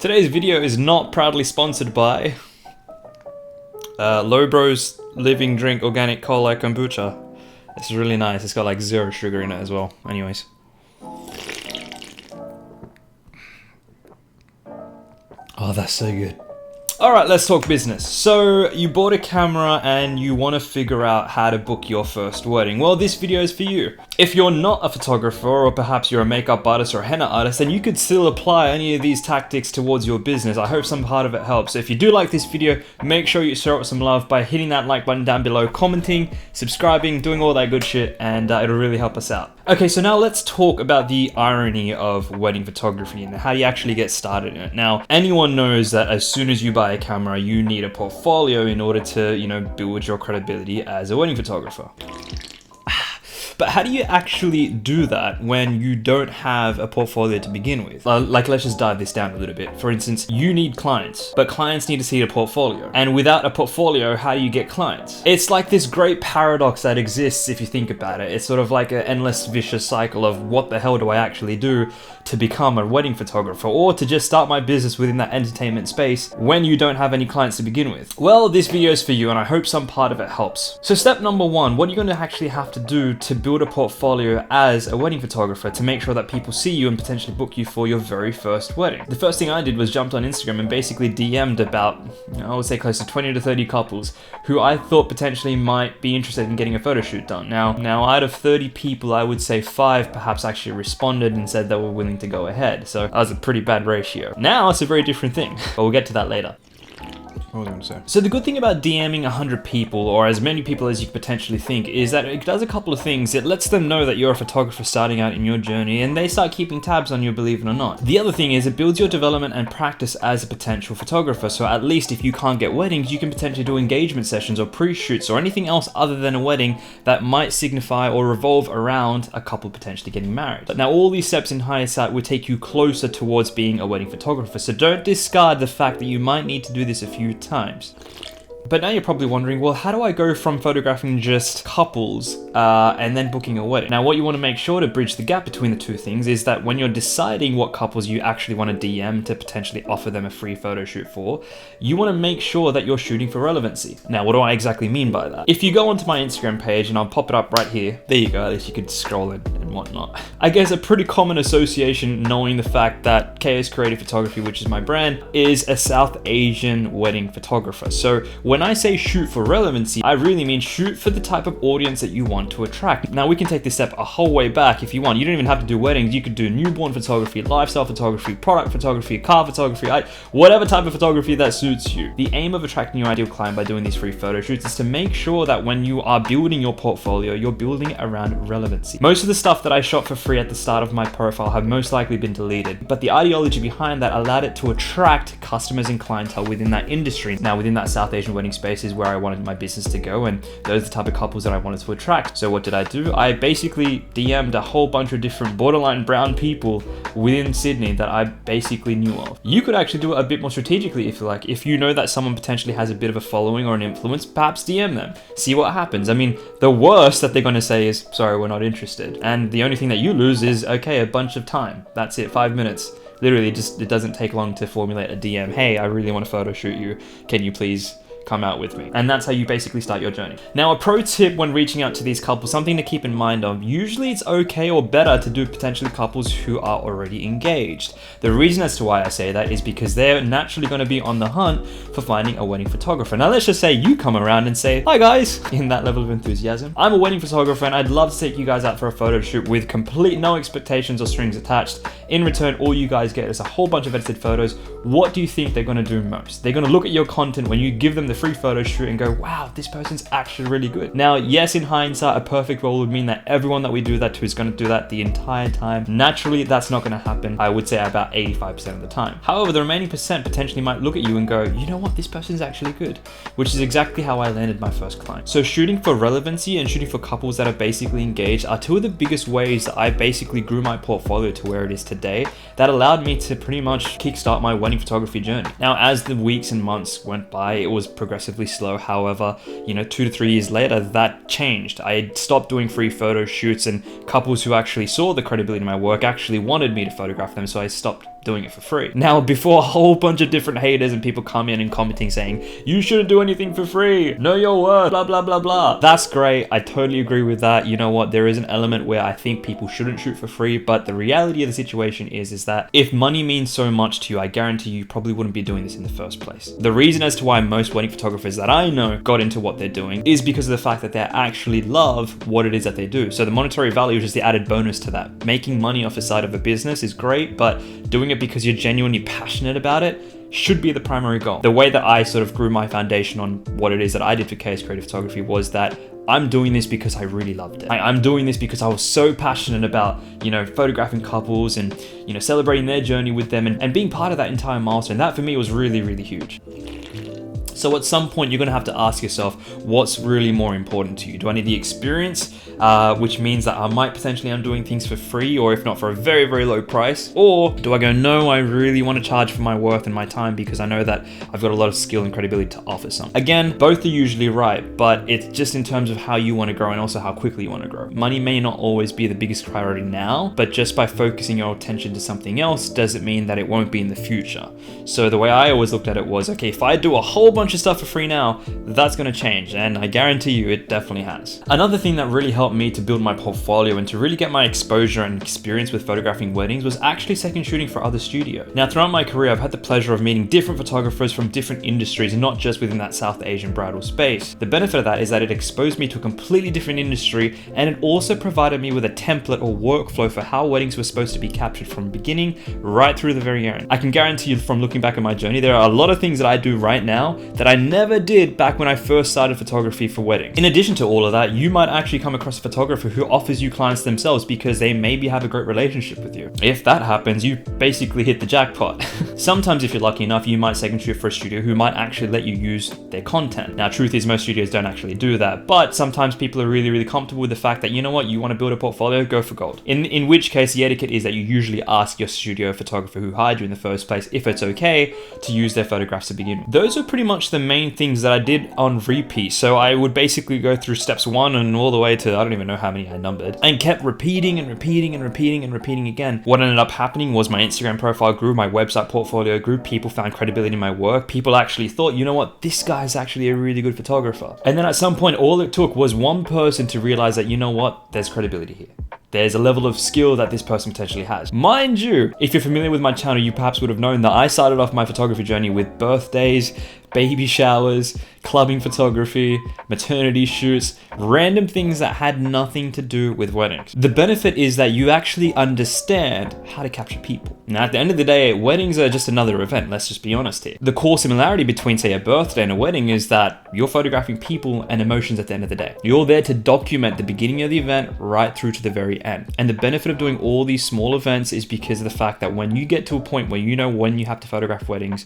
Today's video is not proudly sponsored by Lobro's Living Drink Organic Cola Kombucha. This is really nice. It's got like 0 sugar in it as well. Anyways. Oh, that's so good. Alright, let's talk business. So, you bought a camera and you want to figure out how to book your first wedding. Well, this video is for you. If you're not a photographer, or perhaps you're a makeup artist or a henna artist, then you could still apply any of these tactics towards your business. I hope some part of it helps. So if you do like this video, make sure you show it some love by hitting that like button down below, commenting, subscribing, doing all that good shit, and it'll really help us out. Okay, so now let's talk about the irony of wedding photography and how you actually get started in it. Now, anyone knows that as soon as you buy a camera, you need a portfolio in order to, build your credibility as a wedding photographer. But how do you actually do that when you don't have a portfolio to begin with? Like, let's just dive this down a little bit. For instance, you need clients, but clients need to see a portfolio. And without a portfolio, how do you get clients? It's like this great paradox that exists if you think about it. It's sort of like an endless vicious cycle of what the hell do I actually do to become a wedding photographer, or to just start my business within that entertainment space when you don't have any clients to begin with. Well, this video is for you and I hope some part of it helps. So step number 1, what are you going to actually have to do to build a portfolio as a wedding photographer to make sure that people see you and potentially book you for your very first wedding? The first thing I did was jumped on Instagram and basically DM'd about, I would say close to 20 to 30 couples who I thought potentially might be interested in getting a photo shoot done. Now out of 30 people, I would say 5 perhaps actually responded and said they were willing to go ahead. So that was a pretty bad ratio. Now it's a very different thing, but we'll get to that later. What was I going to say? So the good thing about DMing 100 people, or as many people as you could potentially think, is that it does a couple of things. It lets them know that you're a photographer starting out in your journey, and they start keeping tabs on you, believe it or not. The other thing is it builds your development and practice as a potential photographer. So at least if you can't get weddings, you can potentially do engagement sessions or pre-shoots or anything else other than a wedding that might signify or revolve around a couple potentially getting married. But now all these steps in hindsight would take you closer towards being a wedding photographer. So don't discard the fact that you might need to do this a few times. But now you're probably wondering, well, how do I go from photographing just couples and then booking a wedding? Now, what you want to make sure to bridge the gap between the two things is that when you're deciding what couples you actually want to DM to potentially offer them a free photo shoot for, you want to make sure that you're shooting for relevancy. Now, what do I exactly mean by that? If you go onto my Instagram page, and I'll pop it up right here, there you go, at least you could scroll it and whatnot. I guess a pretty common association, knowing the fact that KS Creative Photography, which is my brand, is a South Asian wedding photographer. So when I say shoot for relevancy, I really mean shoot for the type of audience that you want to attract. Now we can take this step a whole way back if you want. You don't even have to do weddings. You could do newborn photography, lifestyle photography, product photography, car photography, whatever type of photography that suits you. The aim of attracting your ideal client by doing these free photo shoots is to make sure that when you are building your portfolio, you're building around relevancy. Most of the stuff that I shot for free at the start of my profile have most likely been deleted, but the ideology behind that allowed it to attract customers and clientele within that industry. Now within that South Asian wedding space is where I wanted my business to go, and those are the type of couples that I wanted to attract. So what did I do? I basically DM'd a whole bunch of different borderline brown people within Sydney that I basically knew of. You could actually do it a bit more strategically if you like. If you know that someone potentially has a bit of a following or an influence, perhaps DM them. See what happens. I mean, the worst that they're going to say is, sorry, we're not interested. And the only thing that you lose is, okay, a bunch of time. That's it, 5 minutes. Literally, it doesn't take long to formulate a DM. Hey, I really want to photo shoot you. Can you please come out with me? And that's how you basically start your journey. Now, a pro tip when reaching out to these couples, something to keep in mind of, usually it's okay or better to do potentially couples who are already engaged. The reason as to why I say that is because they're naturally going to be on the hunt for finding a wedding photographer. Now, let's just say you come around and say, hi guys, in that level of enthusiasm. I'm a wedding photographer and I'd love to take you guys out for a photo shoot with complete no expectations or strings attached. In return, all you guys get is a whole bunch of edited photos. What do you think they're going to do most? They're going to look at your content when you give them the free photo shoot and go, wow, this person's actually really good. Now, yes, in hindsight, a perfect role would mean that everyone that we do that to is going to do that the entire time. Naturally, that's not going to happen. I would say about 85% of the time. However, the remaining percent potentially might look at you and go, you know what, this person's actually good, which is exactly how I landed my first client. So shooting for relevancy and shooting for couples that are basically engaged are two of the biggest ways that I basically grew my portfolio to where it is today. That allowed me to pretty much kickstart my wedding photography journey. Now, as the weeks and months went by, it was progressively slow. However, 2 to 3 years later, that changed. I had stopped doing free photo shoots, and couples who actually saw the credibility in my work actually wanted me to photograph them, so I stopped doing it for free. Now, before a whole bunch of different haters and people come in and commenting saying, you shouldn't do anything for free, know your worth, blah, blah, blah, blah. That's great. I totally agree with that. You know what? There is an element where I think people shouldn't shoot for free, but the reality of the situation is that if money means so much to you, I guarantee you probably wouldn't be doing this in the first place. The reason as to why most wedding photographers that I know got into what they're doing is because of the fact that they actually love what it is that they do. So the monetary value is just the added bonus to that. Making money off the side of a business is great, but doing it because you're genuinely passionate about it should be the primary goal. The way that I sort of grew my foundation on what it is that I did for KS Creative Photography was that I'm doing this because I really loved it. I'm doing this because I was so passionate about, photographing couples and, celebrating their journey with them and being part of that entire milestone. That for me was really, really huge. So at some point, you're gonna have to ask yourself, what's really more important to you? Do I need the experience, which means that I might potentially am doing things for free, or if not for a very, very low price? Or do I go, no, I really wanna charge for my worth and my time because I know that I've got a lot of skill and credibility to offer some. Again, both are usually right, but it's just in terms of how you wanna grow and also how quickly you wanna grow. Money may not always be the biggest priority now, but just by focusing your attention to something else doesn't mean that it won't be in the future. So the way I always looked at it was, okay, if I do a whole bunch of stuff for free now, that's going to change, and I guarantee you it definitely has. Another thing that really helped me to build my portfolio and to really get my exposure and experience with photographing weddings was actually second shooting for other studios. Now, throughout my career, I've had the pleasure of meeting different photographers from different industries, and not just within that South Asian bridal space. The benefit of that is that it exposed me to a completely different industry, and it also provided me with a template or workflow for how weddings were supposed to be captured from the beginning right through the very end. I can guarantee you from looking back at my journey, there are a lot of things that I do right now that I never did back when I first started photography for weddings. In addition to all of that, you might actually come across a photographer who offers you clients themselves because they maybe have a great relationship with you. If that happens, you basically hit the jackpot. Sometimes if you're lucky enough, you might second shoot for a studio who might actually let you use their content. Now, truth is most studios don't actually do that, but sometimes people are really, really comfortable with the fact that, you know what, you want to build a portfolio, go for gold. In which case, the etiquette is that you usually ask your studio photographer who hired you in the first place if it's okay to use their photographs to begin with. Those are pretty much the main things that I did on repeat. So I would basically go through steps 1 and all the way to, I don't even know how many I numbered, and kept repeating and repeating and repeating and repeating again. What ended up happening was my Instagram profile grew, my website portfolio grew, people found credibility in my work, people actually thought, you know what, this guy's actually a really good photographer. And then at some point, all it took was one person to realize that, you know what, there's credibility here. There's a level of skill that this person potentially has. Mind you, if you're familiar with my channel, you perhaps would have known that I started off my photography journey with birthdays, baby showers, clubbing photography, maternity shoots, random things that had nothing to do with weddings. The benefit is that you actually understand how to capture people. Now, at the end of the day, weddings are just another event. Let's just be honest here. The core similarity between, say, a birthday and a wedding is that you're photographing people and emotions at the end of the day. You're there to document the beginning of the event right through to the very end. And the benefit of doing all these small events is because of the fact that when you get to a point where you know when you have to photograph weddings,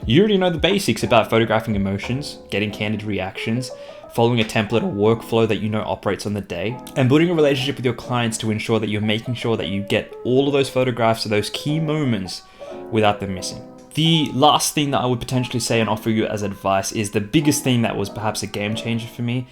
you already know the basics about photographing emotions, getting candid reactions, following a template or workflow that you know operates on the day, and building a relationship with your clients to ensure that you're making sure that you get all of those photographs of those key moments without them missing. The last thing that I would potentially say and offer you as advice is the biggest thing that was perhaps a game changer for me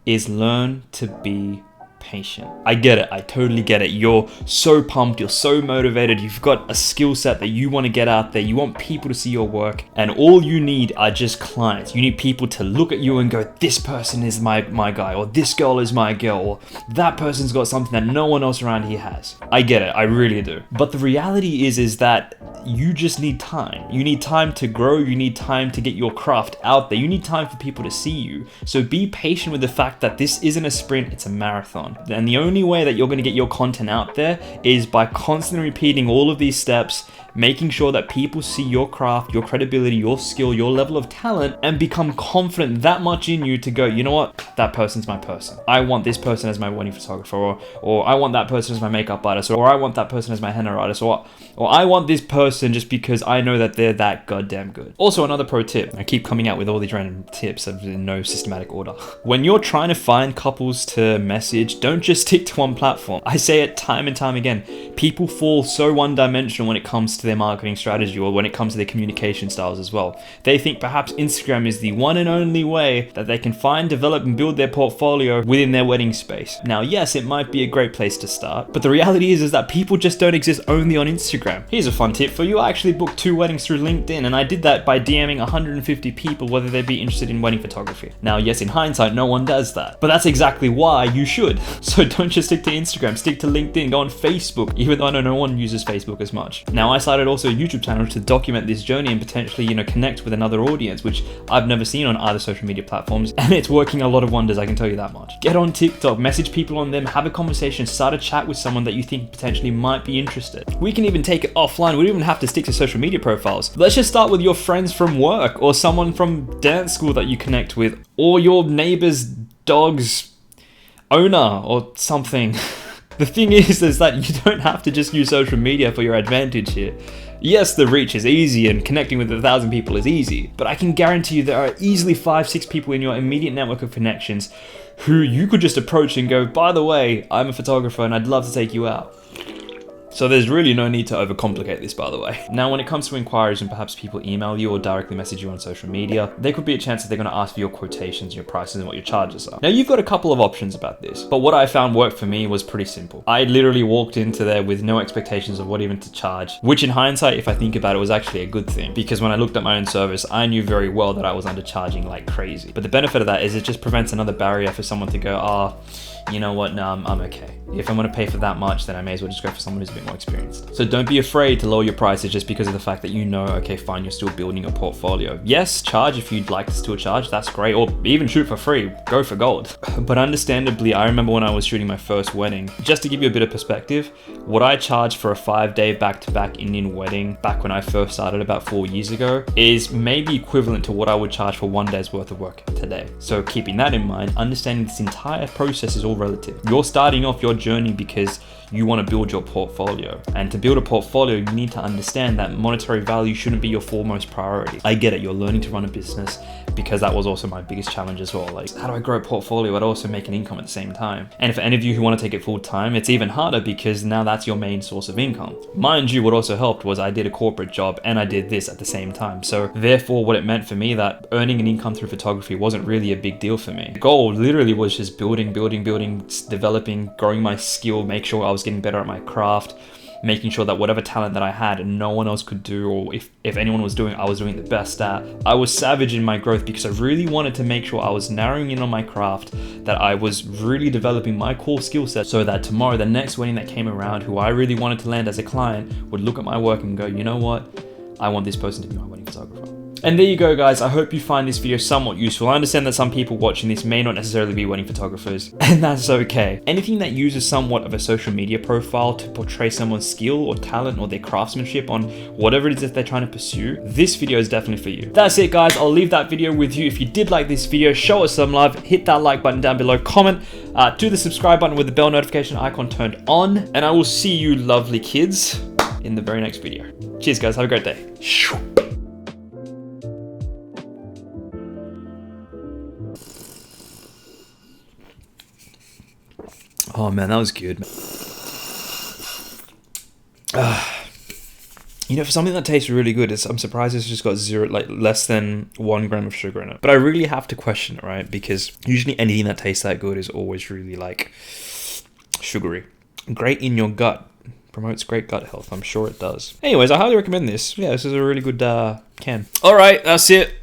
is learn to be patient. I get it. I totally get it. You're so pumped. You're so motivated. You've got a skill set that you want to get out there. You want people to see your work, and all you need are just clients. You need people to look at you and go, this person is my guy, or this girl is my girl, or that person's got something that no one else around here has. I get it. I really do. But the reality is that you just need time. You need time to grow. You need time to get your craft out there. You need time for people to see you. So be patient with the fact that this isn't a sprint, it's a marathon. And the only way that you're going to get your content out there is by constantly repeating all of these steps, making sure that people see your craft, your credibility, your skill, your level of talent, and become confident that much in you to go, you know what, that person's my person. I want this person as my wedding photographer, or I want that person as my makeup artist, or I want that person as my henna artist, or I want this person just because I know that they're that goddamn good. Also, another pro tip, I keep coming out with all these random tips in no systematic order. When you're trying to find couples to message, don't don't just stick to one platform. I say it time and time again. People fall so one-dimensional when it comes to their marketing strategy or when it comes to their communication styles as well. They think perhaps Instagram is the one and only way that they can find, develop, and build their portfolio within their wedding space. Now, yes, it might be a great place to start, but the reality is that people just don't exist only on Instagram. Here's a fun tip for you. I actually booked 2 weddings through LinkedIn, and I did that by DMing 150 people whether they'd be interested in wedding photography. Now, yes, in hindsight, no one does that, but that's exactly why you should. So don't just stick to Instagram, stick to LinkedIn, go on Facebook, even though I know no one uses Facebook as much. Now, I started also a YouTube channel to document this journey and potentially, connect with another audience, which I've never seen on other social media platforms, and it's working a lot of wonders, I can tell you that much. Get on TikTok, message people on them, have a conversation, start a chat with someone that you think potentially might be interested. We can even take it offline. We don't even have to stick to social media profiles. Let's just start with your friends from work or someone from dance school that you connect with, or your neighbor's dog's owner or something. The thing is that you don't have to just use social media for your advantage here. Yes, the reach is easy and connecting with 1,000 people is easy, but I can guarantee you there are easily 5-6 people in your immediate network of connections who you could just approach and go, by the way, I'm a photographer and I'd love to take you out. So there's really no need to overcomplicate this, by the way. Now, when it comes to inquiries and perhaps people email you or directly message you on social media, there could be a chance that they're going to ask for your quotations, your prices, and what your charges are. Now, you've got a couple of options about this, but what I found worked for me was pretty simple. I literally walked into there with no expectations of what even to charge, which in hindsight, if I think about it, was actually a good thing, because when I looked at my own service, I knew very well that I was undercharging like crazy. But the benefit of that is it just prevents another barrier for someone to go, you know what, no, I'm okay. If I'm going to pay for that much, then I may as well just go for someone who's a bit more experienced. So don't be afraid to lower your prices just because of the fact that okay, fine, you're still building a portfolio. Yes, charge if you'd like to still charge, that's great. Or even shoot for free, go for gold. But understandably, I remember when I was shooting my first wedding, just to give you a bit of perspective, what I charged for a 5-day back-to-back Indian wedding back when I first started about 4 years ago is maybe equivalent to what I would charge for 1 day's worth of work today. So keeping that in mind, understanding this entire process is all relative. You're starting off your journey because you want to build your portfolio. And to build a portfolio, you need to understand that monetary value shouldn't be your foremost priority. I get it, you're learning to run a business, because that was also my biggest challenge as well. Like, how do I grow a portfolio but also make an income at the same time? And for any of you who want to take it full time, it's even harder because now that's your main source of income. Mind you, what also helped was I did a corporate job and I did this at the same time. So therefore, what it meant for me that earning an income through photography wasn't really a big deal for me. The goal literally was just building, developing, growing my skill, make sure I was getting better at my craft, making sure that whatever talent that I had and no one else could do, or if anyone was doing, I was doing the best at. I was savage in my growth because I really wanted to make sure I was narrowing in on my craft, that I was really developing my core skill set so that tomorrow, the next wedding that came around who I really wanted to land as a client would look at my work and go, you know what? I want this person to be my wedding photographer. And there you go, guys. I hope you find this video somewhat useful. I understand that some people watching this may not necessarily be wedding photographers, and that's okay. Anything that uses somewhat of a social media profile to portray someone's skill or talent or their craftsmanship on whatever it is that they're trying to pursue, this video is definitely for you. That's it, guys. I'll leave that video with you. If you did like this video, show us some love, hit that like button down below, comment, do the subscribe button with the bell notification icon turned on, and I will see you lovely kids in the very next video. Cheers, guys. Have a great day. Oh man, that was good. For something that tastes really good, I'm surprised it's just got less than 1 gram of sugar in it. But I really have to question it, right? Because usually anything that tastes that good is always really sugary. Great in your gut. Promotes great gut health. I'm sure it does. Anyways, I highly recommend this. Yeah, this is a really good can. All right, that's it.